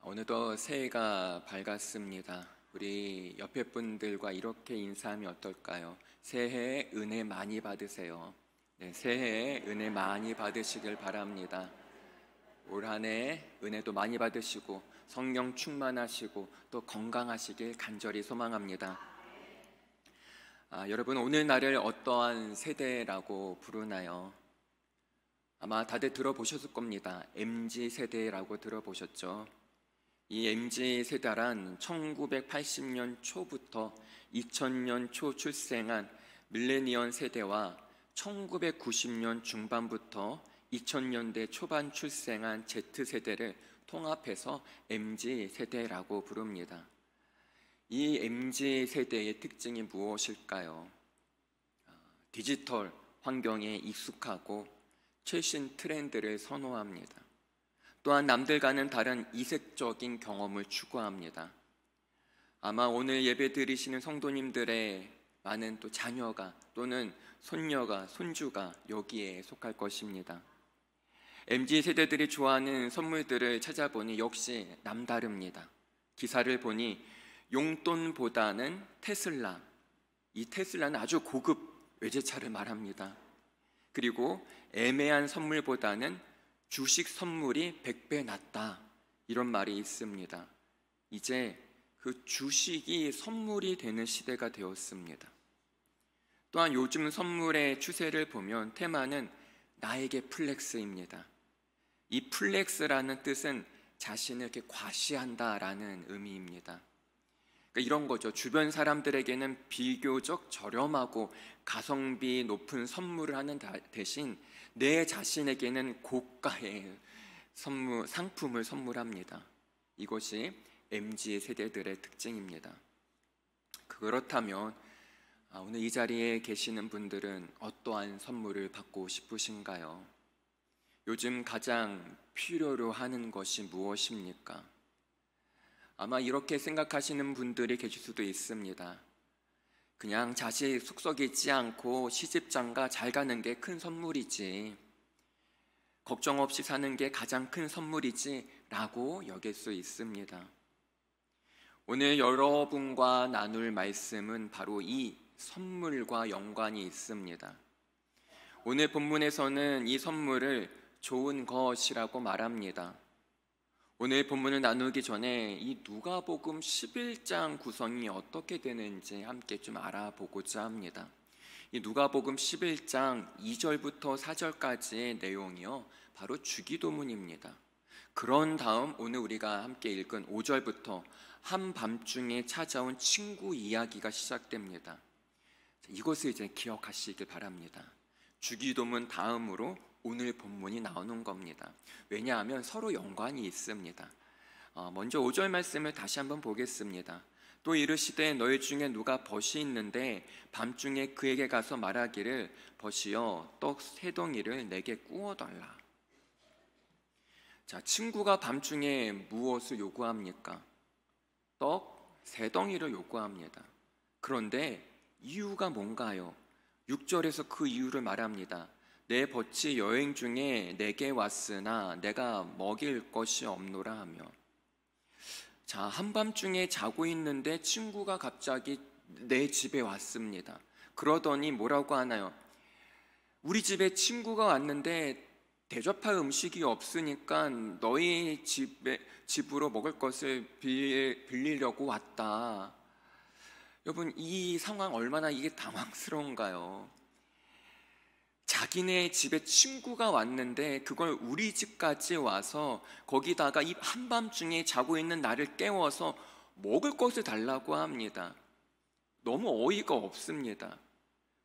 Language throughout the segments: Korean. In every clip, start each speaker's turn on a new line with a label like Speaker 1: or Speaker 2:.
Speaker 1: 오늘도 새해가 밝았습니다. 우리 옆에 분들과 이렇게 인사하면 어떨까요? 새해에 은혜 많이 받으세요. 네, 새해에 은혜 많이 받으시길 바랍니다. 올 한 해 은혜도 많이 받으시고 성령 충만하시고 또 건강하시길 간절히 소망합니다. 여러분, 오늘날을 어떠한 세대라고 부르나요? 아마 다들 들어보셨을 겁니다. MZ세대라고 들어보셨죠? 이 MZ세대란 1980년 초부터 2000년 초 출생한 밀레니얼 세대와 1990년 중반부터 2000년대 초반 출생한 Z세대를 통합해서 MZ세대라고 부릅니다. 이 MZ세대의 특징이 무엇일까요? 디지털 환경에 익숙하고 최신 트렌드를 선호합니다. 또한 남들과는 다른 이색적인 경험을 추구합니다. 아마 오늘 예배 드리시는 성도님들의 많은 또 자녀가 또는 손녀가, 손주가 여기에 속할 것입니다. MZ세대들이 좋아하는 선물들을 찾아보니 역시 남다릅니다. 기사를 보니 용돈보다는 테슬라, 이 테슬라는 아주 고급 외제차를 말합니다. 그리고 애매한 선물보다는 주식 선물이 100배 낫다, 이런 말이 있습니다. 이제 그 주식이 선물이 되는 시대가 되었습니다. 또한 요즘 선물의 추세를 보면 테마는 나에게 플렉스입니다. 이 플렉스라는 뜻은 자신을 이렇게 과시한다라는 의미입니다. 그러니까 이런 거죠. 주변 사람들에게는 비교적 저렴하고 가성비 높은 선물을 하는 대신 내 자신에게는 고가의 상품을 선물합니다. 이것이 MZ세대들의 특징입니다. 그렇다면 오늘 이 자리에 계시는 분들은 어떠한 선물을 받고 싶으신가요? 요즘 가장 필요로 하는 것이 무엇입니까? 아마 이렇게 생각하시는 분들이 계실 수도 있습니다. 그냥 자식 속썩이지 않고 시집장가 잘 가는 게 큰 선물이지, 걱정 없이 사는 게 가장 큰 선물이지 라고 여길 수 있습니다. 오늘 여러분과 나눌 말씀은 바로 이 선물과 연관이 있습니다. 오늘 본문에서는 이 선물을 좋은 것이라고 말합니다. 오늘 본문을 나누기 전에 이 누가복음 11장 구성이 어떻게 되는지 함께 좀 알아보고자 합니다. 이 누가복음 11장 2절부터 4절까지의 내용이요, 바로 주기도문입니다. 그런 다음 오늘 우리가 함께 읽은 5절부터 한밤중에 찾아온 친구 이야기가 시작됩니다. 이것을 이제 기억하시길 바랍니다. 주기도문 다음으로 오늘 본문이 나오는 겁니다. 왜냐하면 서로 연관이 있습니다. 먼저 5절 말씀을 다시 한번 보겠습니다. 또 이르시되 너희 중에 누가 벗이 있는데 밤중에 그에게 가서 말하기를 벗이여 떡 3덩이를 내게 구워달라. 자, 친구가 밤중에 무엇을 요구합니까? 떡 3덩이를 요구합니다. 그런데 이유가 뭔가요? 6절에서 그 이유를 말합니다. 내 벗이 여행 중에 내게 왔으나 내가 먹일 것이 없노라 하며. 자, 한밤중에 자고 있는데 친구가 갑자기 내 집에 왔습니다. 그러더니 뭐라고 하나요? 우리 집에 친구가 왔는데 대접할 음식이 없으니까 너희 집으로 먹을 것을 빌리려고 왔다. 여러분, 이 상황 얼마나 이게 당황스러운가요? 자기네 집에 친구가 왔는데 그걸 우리 집까지 와서 거기다가 이 한밤중에 자고 있는 나를 깨워서 먹을 것을 달라고 합니다. 너무 어이가 없습니다.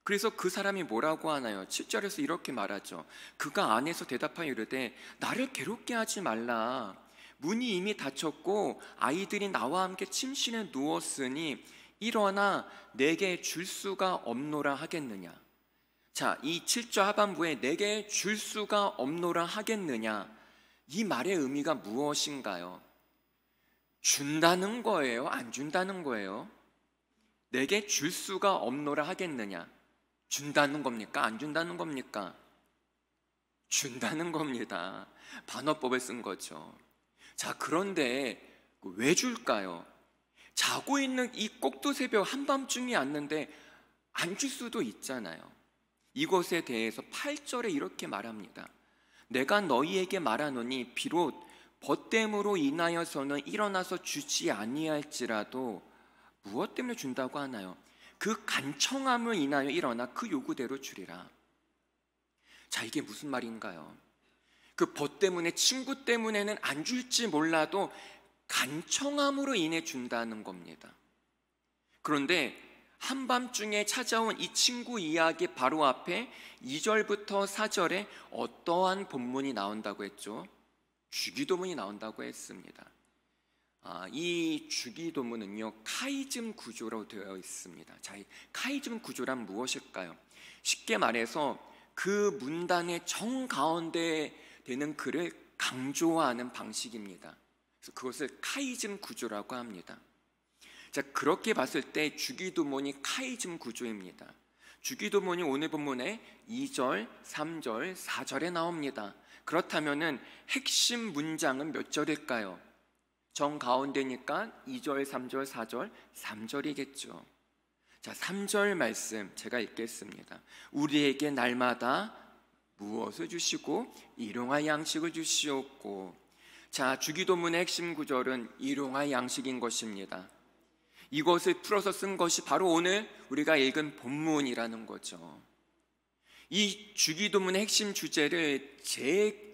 Speaker 1: 그래서 그 사람이 뭐라고 하나요? 7절에서 이렇게 말하죠. 그가 안에서 대답하여 이르되 나를 괴롭게 하지 말라. 문이 이미 닫혔고 아이들이 나와 함께 침실에 누웠으니 일어나 내게 줄 수가 없노라 하겠느냐. 자, 이 7절 하반부에 내게 줄 수가 없노라 하겠느냐, 이 말의 의미가 무엇인가요? 준다는 거예요? 안 준다는 거예요? 내게 줄 수가 없노라 하겠느냐? 준다는 겁니까? 안 준다는 겁니까? 준다는 겁니다. 반어법을 쓴 거죠. 자, 그런데 왜 줄까요? 자고 있는 이 꼭두새벽 한밤중이 왔는데 안 줄 수도 있잖아요. 이것에 대해서 8절에 이렇게 말합니다. 내가 너희에게 말하노니 비록 벗됨으로 인하여서는 일어나서 주지 아니할지라도 무엇 때문에 준다고 하나요? 그 간청함을 인하여 일어나 그 요구대로 주리라. 자, 이게 무슨 말인가요? 그 벗 때문에, 친구 때문에는 안 줄지 몰라도 간청함으로 인해 준다는 겁니다. 그런데 한밤중에 찾아온 이 친구 이야기 바로 앞에 2절부터 4절에 어떠한 본문이 나온다고 했죠? 주기도문이 나온다고 했습니다. 이 주기도문은요, 카이즘 구조로 되어 있습니다. 자, 이 카이즘 구조란 무엇일까요? 쉽게 말해서 그 문단의 정가운데 되는 글을 강조하는 방식입니다. 그래서 그것을 카이즘 구조라고 합니다. 자, 그렇게 봤을 때 주기도문이 카이즘 구조입니다. 주기도문이 오늘 본문에 2절, 3절, 4절에 나옵니다. 그렇다면은 핵심 문장은 몇 절일까요? 정 가운데니까 2절, 3절, 4절, 3절이겠죠. 자, 3절 말씀 제가 읽겠습니다. 우리에게 날마다 무엇을 주시고 일용할 양식을 주시옵고. 자, 주기도문의 핵심 구절은 일용할 양식인 것입니다. 이것을 풀어서 쓴 것이 바로 오늘 우리가 읽은 본문이라는 거죠. 이 주기도문의 핵심 주제를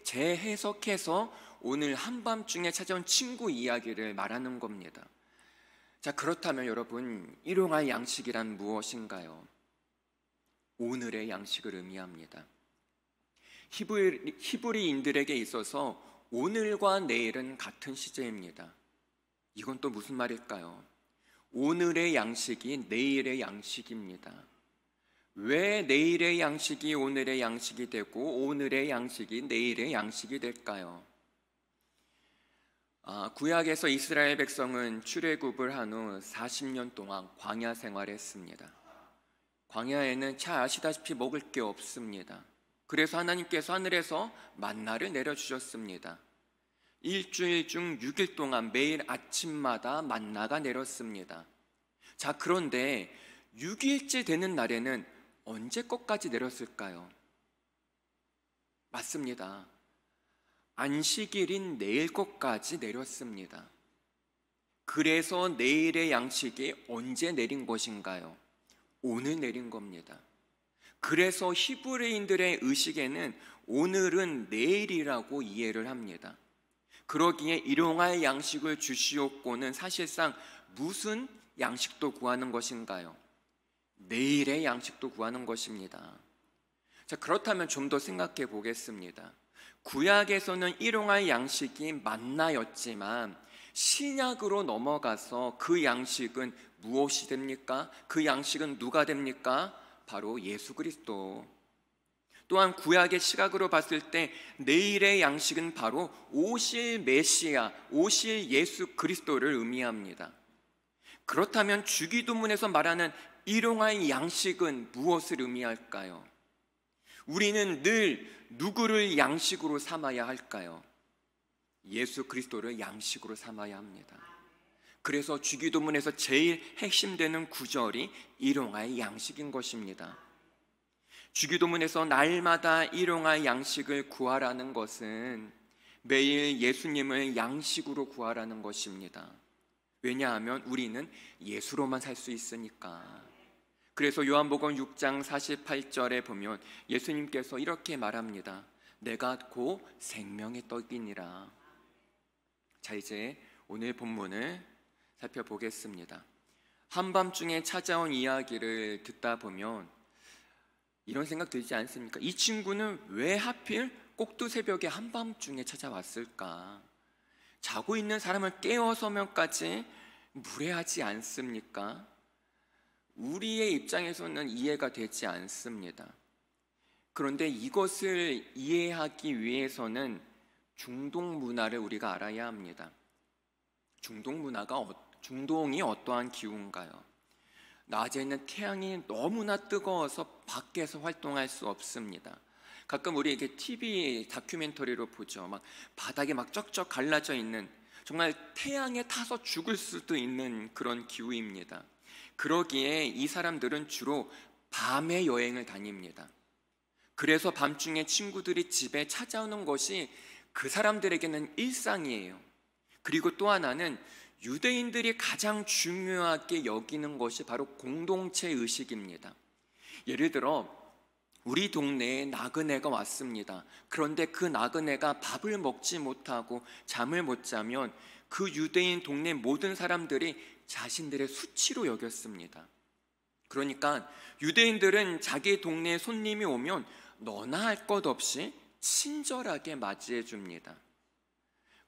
Speaker 1: 재해석해서 오늘 한밤중에 찾아온 친구 이야기를 말하는 겁니다. 자, 그렇다면 여러분, 일용할 양식이란 무엇인가요? 오늘의 양식을 의미합니다. 히브리인들에게 있어서 오늘과 내일은 같은 시제입니다. 이건 또 무슨 말일까요? 오늘의 양식이 내일의 양식입니다. 왜 내일의 양식이 오늘의 양식이 되고 오늘의 양식이 내일의 양식이 될까요? 구약에서 이스라엘 백성은 출애굽을 한 후 40년 동안 광야 생활했습니다. 광야에는 잘 아시다시피 먹을 게 없습니다. 그래서 하나님께서 하늘에서 만나를 내려주셨습니다. 일주일 중 6일 동안 매일 아침마다 만나가 내렸습니다. 자, 그런데 6일째 되는 날에는 언제 것까지 내렸을까요? 맞습니다. 안식일인 내일 것까지 내렸습니다. 그래서 내일의 양식이 언제 내린 것인가요? 오늘 내린 겁니다. 그래서 히브리인들의 의식에는 오늘은 내일이라고 이해를 합니다. 그러기에 일용할 양식을 주시옵고는 사실상 무슨 양식도 구하는 것인가요? 내일의 양식도 구하는 것입니다. 자, 그렇다면 좀 더 생각해 보겠습니다. 구약에서는 일용할 양식이 만나였지만 신약으로 넘어가서 그 양식은 무엇이 됩니까? 그 양식은 누가 됩니까? 바로 예수 그리스도. 또한 구약의 시각으로 봤을 때 내일의 양식은 바로 오실 메시아, 오실 예수 그리스도를 의미합니다. 그렇다면 주기도문에서 말하는 일용할 양식은 무엇을 의미할까요? 우리는 늘 누구를 양식으로 삼아야 할까요? 예수 그리스도를 양식으로 삼아야 합니다. 그래서 주기도문에서 제일 핵심되는 구절이 일용할 양식인 것입니다. 주기도문에서 날마다 일용할 양식을 구하라는 것은 매일 예수님을 양식으로 구하라는 것입니다. 왜냐하면 우리는 예수로만 살 수 있으니까. 그래서 요한복음 6장 48절에 보면 예수님께서 이렇게 말합니다. 내가 곧 생명의 떡이니라. 자, 이제 오늘 본문을 살펴보겠습니다. 한밤중에 찾아온 이야기를 듣다 보면 이런 생각 들지 않습니까? 이 친구는 왜 하필 꼭두새벽에 한밤중에 찾아왔을까? 자고 있는 사람을 깨워서면까지 무례하지 않습니까? 우리의 입장에서는 이해가 되지 않습니다. 그런데 이것을 이해하기 위해서는 중동 문화를 우리가 알아야 합니다. 중동이 어떠한 기후인가요? 낮에는 태양이 너무나 뜨거워서 밖에서 활동할 수 없습니다. 가끔 우리 이게 TV 다큐멘터리로 보죠. 막 바닥에 막 쩍쩍 갈라져 있는, 정말 태양에 타서 죽을 수도 있는 그런 기후입니다. 그러기에 이 사람들은 주로 밤에 여행을 다닙니다. 그래서 밤중에 친구들이 집에 찾아오는 것이 그 사람들에게는 일상이에요. 그리고 또 하나는 유대인들이 가장 중요하게 여기는 것이 바로 공동체 의식입니다. 예를 들어 우리 동네에 나그네가 왔습니다. 그런데 그 나그네가 밥을 먹지 못하고 잠을 못 자면 그 유대인 동네 모든 사람들이 자신들의 수치로 여겼습니다. 그러니까 유대인들은 자기 동네에 손님이 오면 너나 할 것 없이 친절하게 맞이해 줍니다.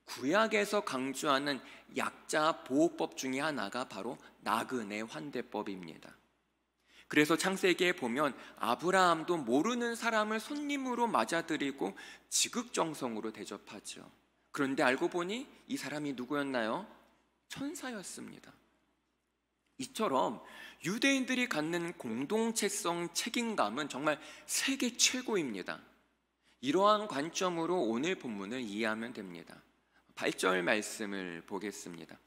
Speaker 1: 구약에서 강조하는 약자 보호법 중에 하나가 바로 나그네 환대법입니다. 그래서 창세기에 보면 아브라함도 모르는 사람을 손님으로 맞아들이고 지극정성으로 대접하죠. 그런데 알고 보니 이 사람이 누구였나요? 천사였습니다. 이처럼 유대인들이 갖는 공동체성 책임감은 정말 세계 최고입니다. 이러한 관점으로 오늘 본문을 이해하면 됩니다. 8절 말씀을 보겠습니다.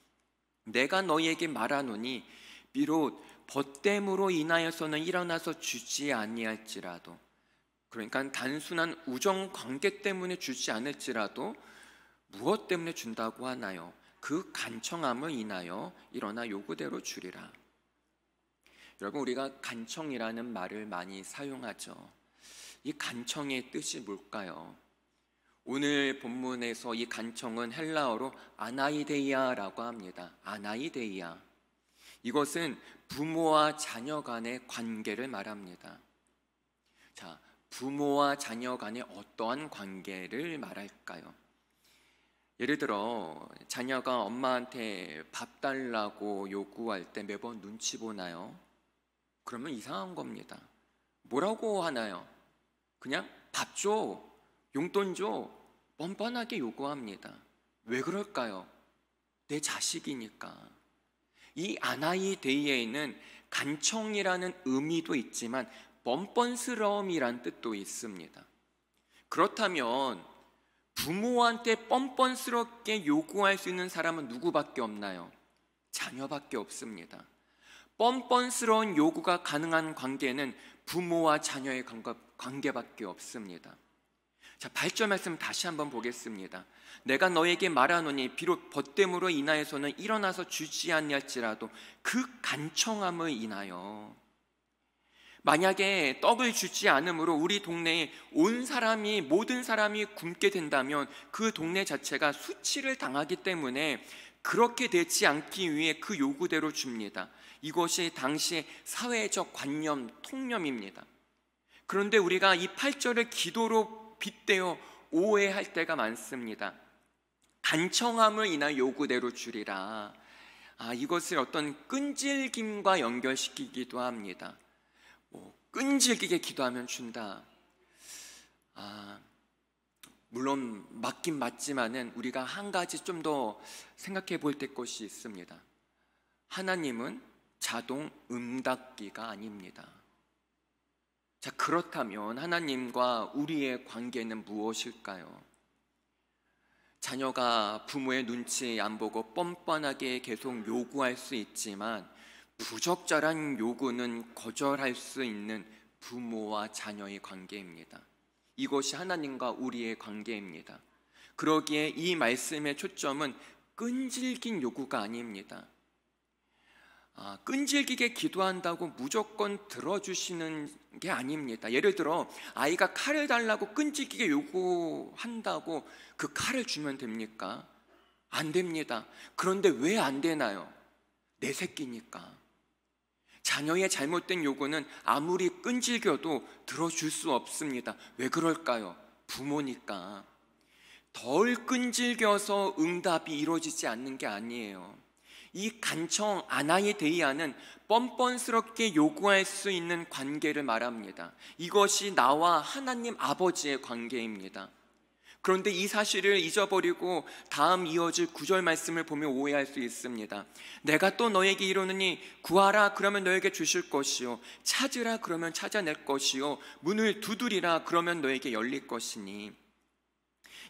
Speaker 1: 내가 너희에게 말하노니 비록 벗됨으로 인하여서는 일어나서 주지 아니할지라도, 그러니까 단순한 우정 관계 때문에 주지 않을지라도 무엇 때문에 준다고 하나요? 그 간청함을 인하여 일어나 요구대로 주리라. 여러분, 우리가 간청이라는 말을 많이 사용하죠. 이 간청의 뜻이 뭘까요? 오늘 본문에서 이 간청은 헬라어로 아나이데이아라고 합니다. 아나이데이아. 이것은 부모와 자녀 간의 관계를 말합니다. 자, 부모와 자녀 간의 어떠한 관계를 말할까요? 예를 들어 자녀가 엄마한테 밥 달라고 요구할 때 매번 눈치 보나요? 그러면 이상한 겁니다. 뭐라고 하나요? 그냥 밥 줘, 용돈 줘, 뻔뻔하게 요구합니다. 왜 그럴까요? 내 자식이니까. 이 아나이데이에는 간청이라는 의미도 있지만 뻔뻔스러움이란 뜻도 있습니다. 그렇다면 부모한테 뻔뻔스럽게 요구할 수 있는 사람은 누구밖에 없나요? 자녀밖에 없습니다. 뻔뻔스러운 요구가 가능한 관계는 부모와 자녀의 관계밖에 없습니다. 자, 8절 말씀 다시 한번 보겠습니다. 내가 너에게 말하노니 비록 벗됨으로 인하여서는 일어나서 주지 아니할지라도 그 간청함을 인하여. 만약에 떡을 주지 않으므로 우리 동네에 모든 사람이 굶게 된다면 그 동네 자체가 수치를 당하기 때문에 그렇게 되지 않기 위해 그 요구대로 줍니다. 이것이 당시의 사회적 관념, 통념입니다. 그런데 우리가 이 8절을 기도로 빗대어 오해할 때가 많습니다. 간청함을 인하여 요구대로 주리라. 이것을 어떤 끈질김과 연결시키기도 합니다. 끈질기게 기도하면 준다. 물론 맞긴 맞지만은 우리가 한 가지 좀 더 생각해 볼 때 것이 있습니다. 하나님은 자동 응답기가 아닙니다. 자, 그렇다면 하나님과 우리의 관계는 무엇일까요? 자녀가 부모의 눈치 안 보고 뻔뻔하게 계속 요구할 수 있지만 부적절한 요구는 거절할 수 있는 부모와 자녀의 관계입니다. 이것이 하나님과 우리의 관계입니다. 그러기에 이 말씀의 초점은 끈질긴 요구가 아닙니다. 끈질기게 기도한다고 무조건 들어주시는 게 아닙니다. 예를 들어 아이가 칼을 달라고 끈질기게 요구한다고 그 칼을 주면 됩니까? 안 됩니다. 그런데 왜 안 되나요? 내 새끼니까. 자녀의 잘못된 요구는 아무리 끈질겨도 들어줄 수 없습니다. 왜 그럴까요? 부모니까. 덜 끈질겨서 응답이 이루어지지 않는 게 아니에요. 이 간청 아나이데이아는 뻔뻔스럽게 요구할 수 있는 관계를 말합니다. 이것이 나와 하나님 아버지의 관계입니다. 그런데 이 사실을 잊어버리고 다음 이어질 9절 말씀을 보면 오해할 수 있습니다. 내가 또 너에게 이르노니 구하라 그러면 너에게 주실 것이요 찾으라 그러면 찾아낼 것이요 문을 두드리라 그러면 너에게 열릴 것이니.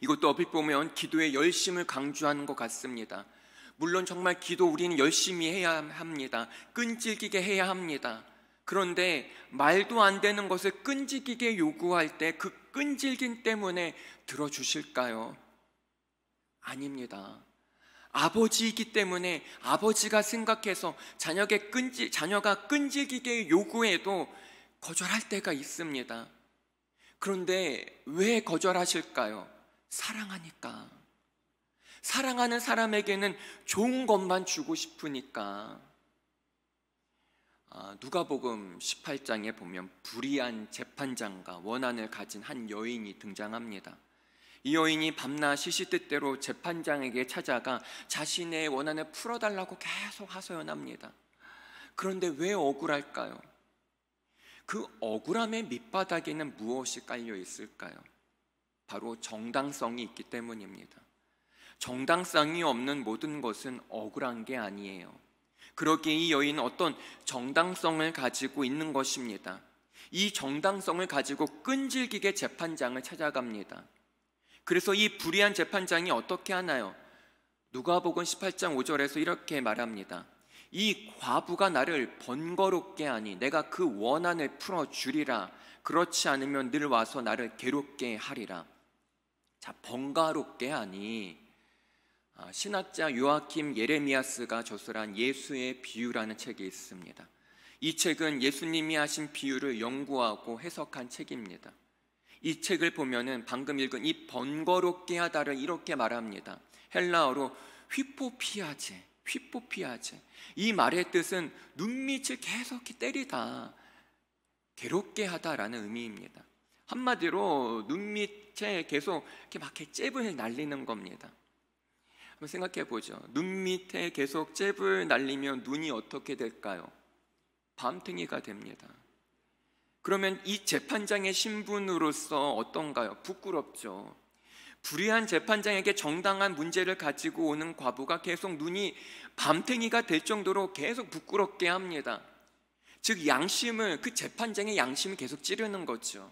Speaker 1: 이것도 어필 보면 기도의 열심을 강조하는 것 같습니다. 물론 정말 기도 우리는 열심히 해야 합니다. 끈질기게 해야 합니다. 그런데 말도 안 되는 것을 끈질기게 요구할 때 그 끈질김 때문에 들어주실까요? 아닙니다. 아버지이기 때문에 아버지가 생각해서 자녀가 끈질기게 요구해도 거절할 때가 있습니다. 그런데 왜 거절하실까요? 사랑하니까. 사랑하는 사람에게는 좋은 것만 주고 싶으니까. 누가복음 18장에 보면 불의한 재판장과 원한을 가진 한 여인이 등장합니다. 이 여인이 밤낮 시시때때로 재판장에게 찾아가 자신의 원한을 풀어달라고 계속 하소연합니다. 그런데 왜 억울할까요? 그 억울함의 밑바닥에는 무엇이 깔려 있을까요? 바로 정당성이 있기 때문입니다. 정당성이 없는 모든 것은 억울한 게 아니에요. 그러기에 이 여인은 어떤 정당성을 가지고 있는 것입니다. 이 정당성을 가지고 끈질기게 재판장을 찾아갑니다. 그래서 이 불의한 재판장이 어떻게 하나요? 누가복음 18장 5절에서 이렇게 말합니다. 이 과부가 나를 번거롭게 하니 내가 그 원한을 풀어주리라. 그렇지 않으면 늘 와서 나를 괴롭게 하리라. 자, 번거롭게 하니 신학자 요아킴 예레미야스가 저술한 예수의 비유라는 책이 있습니다. 이 책은 예수님이 하신 비유를 연구하고 해석한 책입니다. 이 책을 보면은 방금 읽은 이 번거롭게 하다를 이렇게 말합니다. 헬라어로 휘포피아제. 이 말의 뜻은 눈밑을 계속 때리다, 괴롭게 하다라는 의미입니다. 한마디로 눈밑에 계속 이렇게 막 잽을 날리는 겁니다. 한번 생각해 보죠. 눈 밑에 계속 잽을 날리면 눈이 어떻게 될까요? 밤탱이가 됩니다. 그러면 이 재판장의 신분으로서 어떤가요? 부끄럽죠. 불의한 재판장에게 정당한 문제를 가지고 오는 과부가 계속 눈이 밤탱이가 될 정도로 계속 부끄럽게 합니다. 즉 그 재판장의 양심을 계속 찌르는 거죠.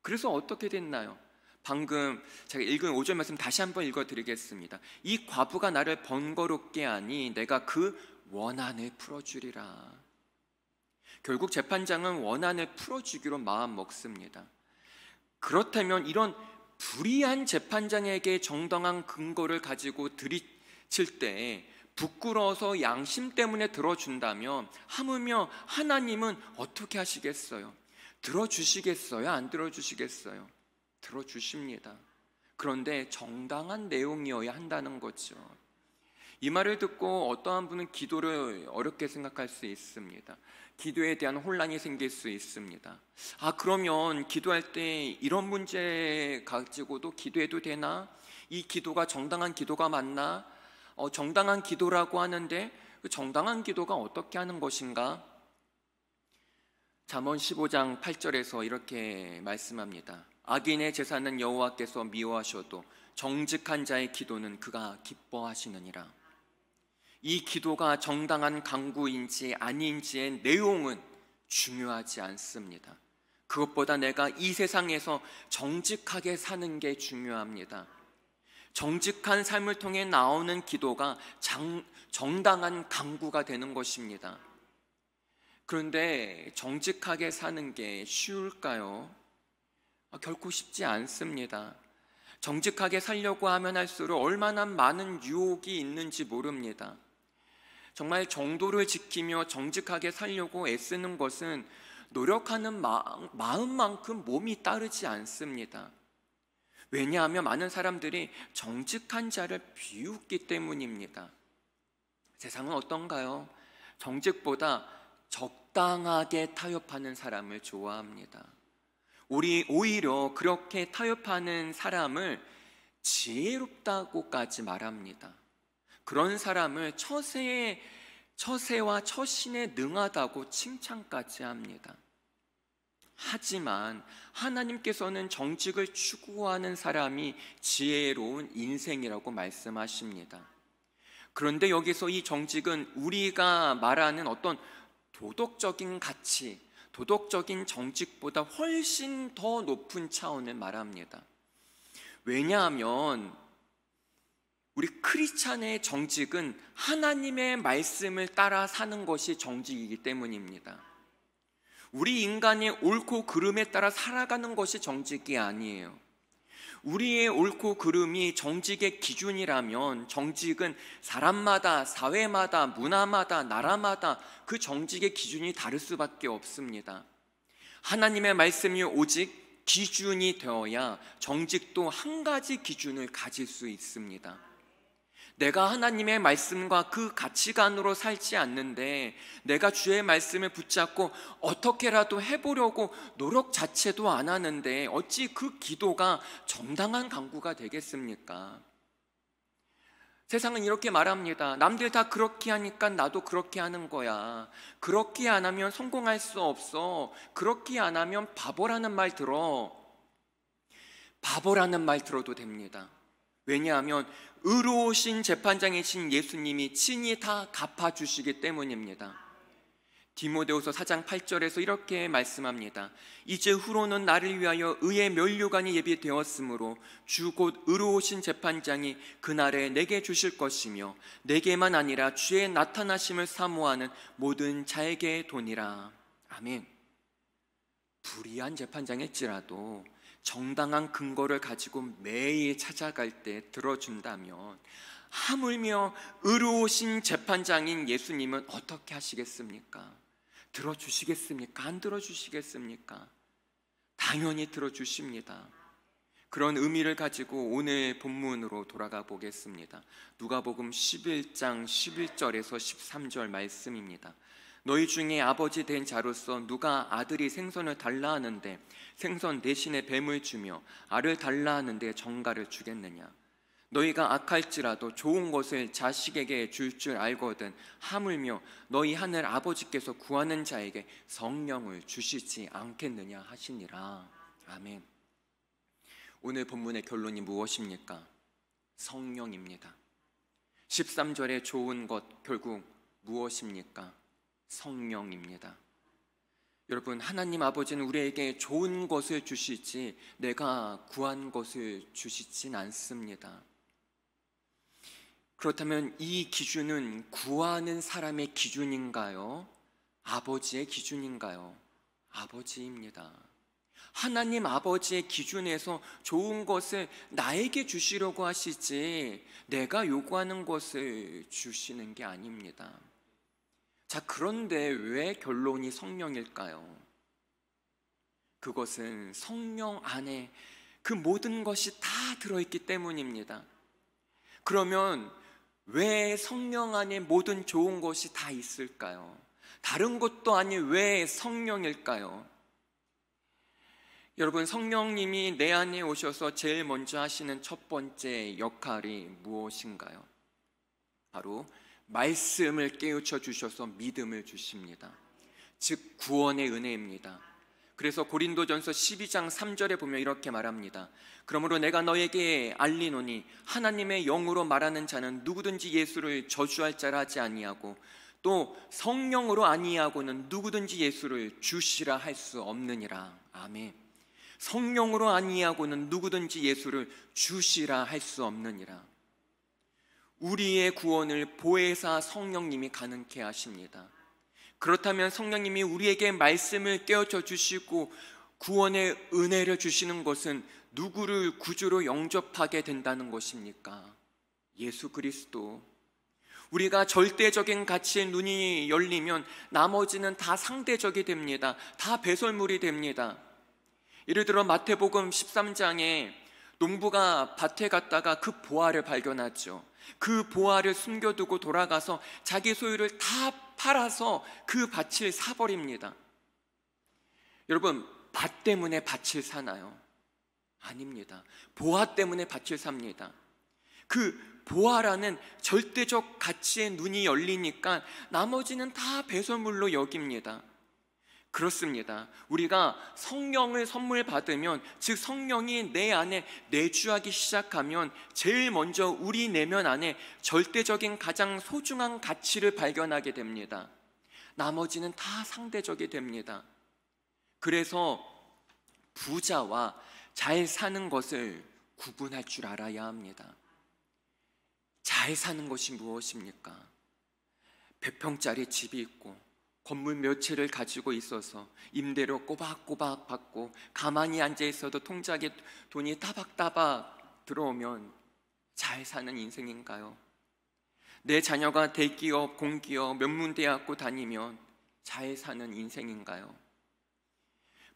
Speaker 1: 그래서 어떻게 됐나요? 방금 제가 읽은 5절 말씀 다시 한번 읽어드리겠습니다. 이 과부가 나를 번거롭게 하니 내가 그 원한을 풀어주리라. 결국 재판장은 원한을 풀어주기로 마음 먹습니다. 그렇다면 이런 불의한 재판장에게 정당한 근거를 가지고 들이칠 때 부끄러워서 양심 때문에 들어준다면 하물며 하나님은 어떻게 하시겠어요? 들어주시겠어요? 안 들어주시겠어요? 들어주십니다. 그런데 정당한 내용이어야 한다는 거죠. 이 말을 듣고 어떠한 분은 기도를 어렵게 생각할 수 있습니다. 기도에 대한 혼란이 생길 수 있습니다. 그러면 기도할 때 이런 문제 가지고도 기도해도 되나? 이 기도가 정당한 기도가 맞나? 정당한 기도라고 하는데 그 정당한 기도가 어떻게 하는 것인가? 잠언 15장 8절에서 이렇게 말씀합니다. 악인의 제사는 여호와께서 미워하셔도 정직한 자의 기도는 그가 기뻐하시느니라. 이 기도가 정당한 간구인지 아닌지의 내용은 중요하지 않습니다. 그것보다 내가 이 세상에서 정직하게 사는 게 중요합니다. 정직한 삶을 통해 나오는 기도가 정당한 간구가 되는 것입니다. 그런데 정직하게 사는 게 쉬울까요? 결코 쉽지 않습니다. 정직하게 살려고 하면 할수록 얼마나 많은 유혹이 있는지 모릅니다. 정말 정도를 지키며 정직하게 살려고 애쓰는 것은 노력하는 마음만큼 몸이 따르지 않습니다. 왜냐하면 많은 사람들이 정직한 자를 비웃기 때문입니다. 세상은 어떤가요? 정직보다 적당하게 타협하는 사람을 좋아합니다. 우리 오히려 그렇게 타협하는 사람을 지혜롭다고까지 말합니다. 그런 사람을 처세와 처신에 능하다고 칭찬까지 합니다. 하지만 하나님께서는 정직을 추구하는 사람이 지혜로운 인생이라고 말씀하십니다. 그런데 여기서 이 정직은 우리가 말하는 어떤 도덕적인 가치, 도덕적인 정직보다 훨씬 더 높은 차원을 말합니다. 왜냐하면 우리 크리스찬의 정직은 하나님의 말씀을 따라 사는 것이 정직이기 때문입니다. 우리 인간의 옳고 그름에 따라 살아가는 것이 정직이 아니에요. 우리의 옳고 그름이 정직의 기준이라면 정직은 사람마다, 사회마다, 문화마다, 나라마다 그 정직의 기준이 다를 수밖에 없습니다. 하나님의 말씀이 오직 기준이 되어야 정직도 한 가지 기준을 가질 수 있습니다. 내가 하나님의 말씀과 그 가치관으로 살지 않는데 내가 주의 말씀을 붙잡고 어떻게라도 해보려고 노력 자체도 안 하는데 어찌 그 기도가 정당한 간구가 되겠습니까? 세상은 이렇게 말합니다. 남들 다 그렇게 하니까 나도 그렇게 하는 거야. 그렇게 안 하면 성공할 수 없어. 그렇게 안 하면 바보라는 말 들어. 바보라는 말 들어도 됩니다. 왜냐하면 의로우신 재판장이신 예수님이 친히 다 갚아주시기 때문입니다. 디모데후서 4장 8절에서 이렇게 말씀합니다. 이제 후로는 나를 위하여 의의 면류관이 예비되었으므로 주 곧 의로우신 재판장이 그날에 내게 주실 것이며 내게만 아니라 주의 나타나심을 사모하는 모든 자에게 도니라. 아멘. 불의한 재판장일지라도 정당한 근거를 가지고 매일 찾아갈 때 들어준다면 하물며 의로우신 재판장인 예수님은 어떻게 하시겠습니까? 들어주시겠습니까? 안 들어주시겠습니까? 당연히 들어주십니다. 그런 의미를 가지고 오늘 본문으로 돌아가 보겠습니다. 누가복음 11장 11절에서 13절 말씀입니다. 너희 중에 아버지 된 자로서 누가 아들이 생선을 달라 하는데 생선 대신에 뱀을 주며 알을 달라 하는데 정갈을 주겠느냐? 너희가 악할지라도 좋은 것을 자식에게 줄 줄 알거든 하물며 너희 하늘 아버지께서 구하는 자에게 성령을 주시지 않겠느냐 하시니라. 아멘. 오늘 본문의 결론이 무엇입니까? 성령입니다. 13절의 좋은 것 결국 무엇입니까? 성령입니다. 여러분, 하나님 아버지는 우리에게 좋은 것을 주시지 내가 구한 것을 주시진 않습니다. 그렇다면 이 기준은 구하는 사람의 기준인가요? 아버지의 기준인가요? 아버지입니다. 하나님 아버지의 기준에서 좋은 것을 나에게 주시려고 하시지 내가 요구하는 것을 주시는 게 아닙니다. 자, 그런데 왜 결론이 성령일까요? 그것은 성령 안에 그 모든 것이 다 들어있기 때문입니다. 그러면 왜 성령 안에 모든 좋은 것이 다 있을까요? 다른 것도 아닌 왜 성령일까요? 여러분, 성령님이 내 안에 오셔서 제일 먼저 하시는 첫 번째 역할이 무엇인가요? 바로 말씀을 깨우쳐 주셔서 믿음을 주십니다. 즉 구원의 은혜입니다. 그래서 고린도전서 12장 3절에 보면 이렇게 말합니다. 그러므로 내가 너에게 알리노니 하나님의 영으로 말하는 자는 누구든지 예수를 저주할 자라 하지 아니하고 또 성령으로 아니하고는 누구든지 예수를 주시라 할 수 없느니라. 아멘. 성령으로 아니하고는 누구든지 예수를 주시라 할 수 없느니라. 우리의 구원을 보혜사 성령님이 가능케 하십니다. 그렇다면 성령님이 우리에게 말씀을 깨우쳐 주시고 구원의 은혜를 주시는 것은 누구를 구주로 영접하게 된다는 것입니까? 예수 그리스도. 우리가 절대적인 가치의 눈이 열리면 나머지는 다 상대적이 됩니다. 다 배설물이 됩니다. 예를 들어 마태복음 13장에 농부가 밭에 갔다가 그 보화를 발견하죠. 그 보화를 숨겨두고 돌아가서 자기 소유를 다 팔아서 그 밭을 사버립니다. 여러분, 밭 때문에 밭을 사나요? 아닙니다. 보화 때문에 밭을 삽니다. 그 보화라는 절대적 가치의 눈이 열리니까 나머지는 다 배설물로 여깁니다. 그렇습니다. 우리가 성령을 선물 받으면, 즉 성령이 내 안에 내주하기 시작하면 제일 먼저 우리 내면 안에 절대적인 가장 소중한 가치를 발견하게 됩니다. 나머지는 다 상대적이 됩니다. 그래서 부자와 잘 사는 것을 구분할 줄 알아야 합니다. 잘 사는 것이 무엇입니까? 100평짜리 집이 있고 건물 몇 채를 가지고 있어서 임대료 꼬박꼬박 받고 가만히 앉아 있어도 통장에 돈이 따박따박 들어오면 잘 사는 인생인가요? 내 자녀가 대기업, 공기업, 명문대학교 다니면 잘 사는 인생인가요?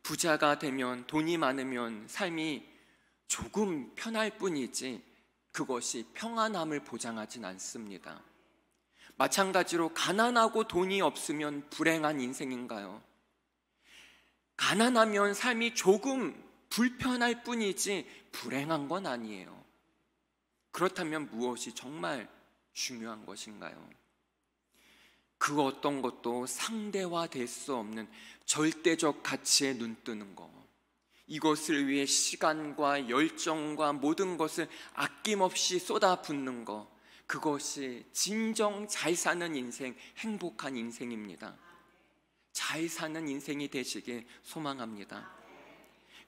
Speaker 1: 부자가 되면, 돈이 많으면 삶이 조금 편할 뿐이지 그것이 평안함을 보장하진 않습니다. 마찬가지로 가난하고 돈이 없으면 불행한 인생인가요? 가난하면 삶이 조금 불편할 뿐이지 불행한 건 아니에요. 그렇다면 무엇이 정말 중요한 것인가요? 그 어떤 것도 상대화될 수 없는 절대적 가치에 눈뜨는 것, 이것을 위해 시간과 열정과 모든 것을 아낌없이 쏟아붓는 것, 그것이 진정 잘 사는 인생, 행복한 인생입니다. 잘 사는 인생이 되시길 소망합니다.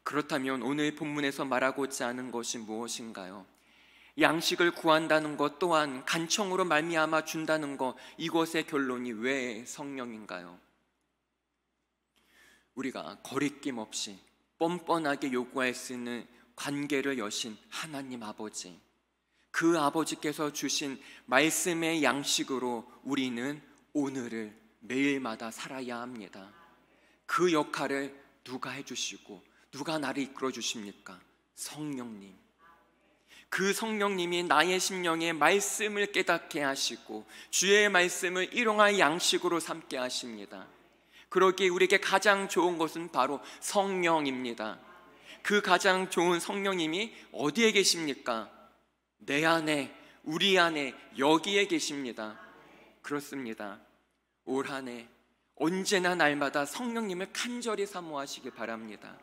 Speaker 1: 그렇다면 오늘 본문에서 말하고자 하는 것이 무엇인가요? 양식을 구한다는 것 또한 간청으로 말미암아 준다는 것, 이것의 결론이 왜 성령인가요? 우리가 거리낌 없이 뻔뻔하게 요구할 수 있는 관계를 여신 하나님 아버지, 그 아버지께서 주신 말씀의 양식으로 우리는 오늘을 매일마다 살아야 합니다. 그 역할을 누가 해주시고 누가 나를 이끌어 주십니까? 성령님. 그 성령님이 나의 심령에 말씀을 깨닫게 하시고 주의 말씀을 일용할 양식으로 삼게 하십니다. 그러기에 우리에게 가장 좋은 것은 바로 성령입니다. 그 가장 좋은 성령님이 어디에 계십니까? 내 안에, 우리 안에, 여기에 계십니다. 그렇습니다. 올 한 해 언제나 날마다 성령님을 간절히 사모하시기 바랍니다.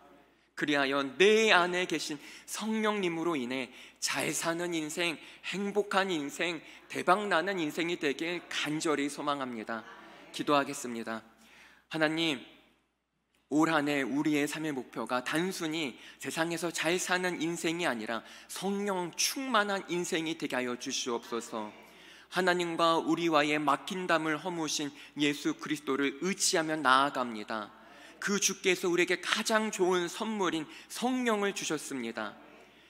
Speaker 1: 그리하여 내 안에 계신 성령님으로 인해 잘 사는 인생, 행복한 인생, 대박나는 인생이 되길 간절히 소망합니다. 기도하겠습니다. 하나님, 올 한 해 우리의 삶의 목표가 단순히 세상에서 잘 사는 인생이 아니라 성령 충만한 인생이 되게 하여 주시옵소서. 하나님과 우리와의 막힌 담을 허무신 예수 그리스도를 의지하며 나아갑니다. 그 주께서 우리에게 가장 좋은 선물인 성령을 주셨습니다.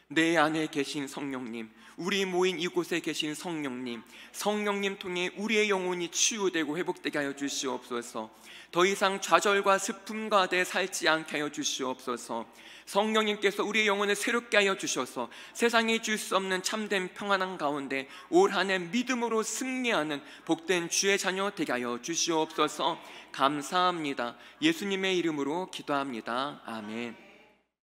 Speaker 1: 내 안에 계신 성령님, 우리 모인 이곳에 계신 성령님, 성령님 통해 우리의 영혼이 치유되고 회복되게 하여 주시옵소서. 더 이상 좌절과 슬픔 가운데 살지 않게 하여 주시옵소서. 성령님께서 우리의 영혼을 새롭게 하여 주셔서 세상에 줄 수 없는 참된 평안한 가운데 올 한 해 믿음으로 승리하는 복된 주의 자녀 되게 하여 주시옵소서. 감사합니다. 예수님의 이름으로 기도합니다. 아멘.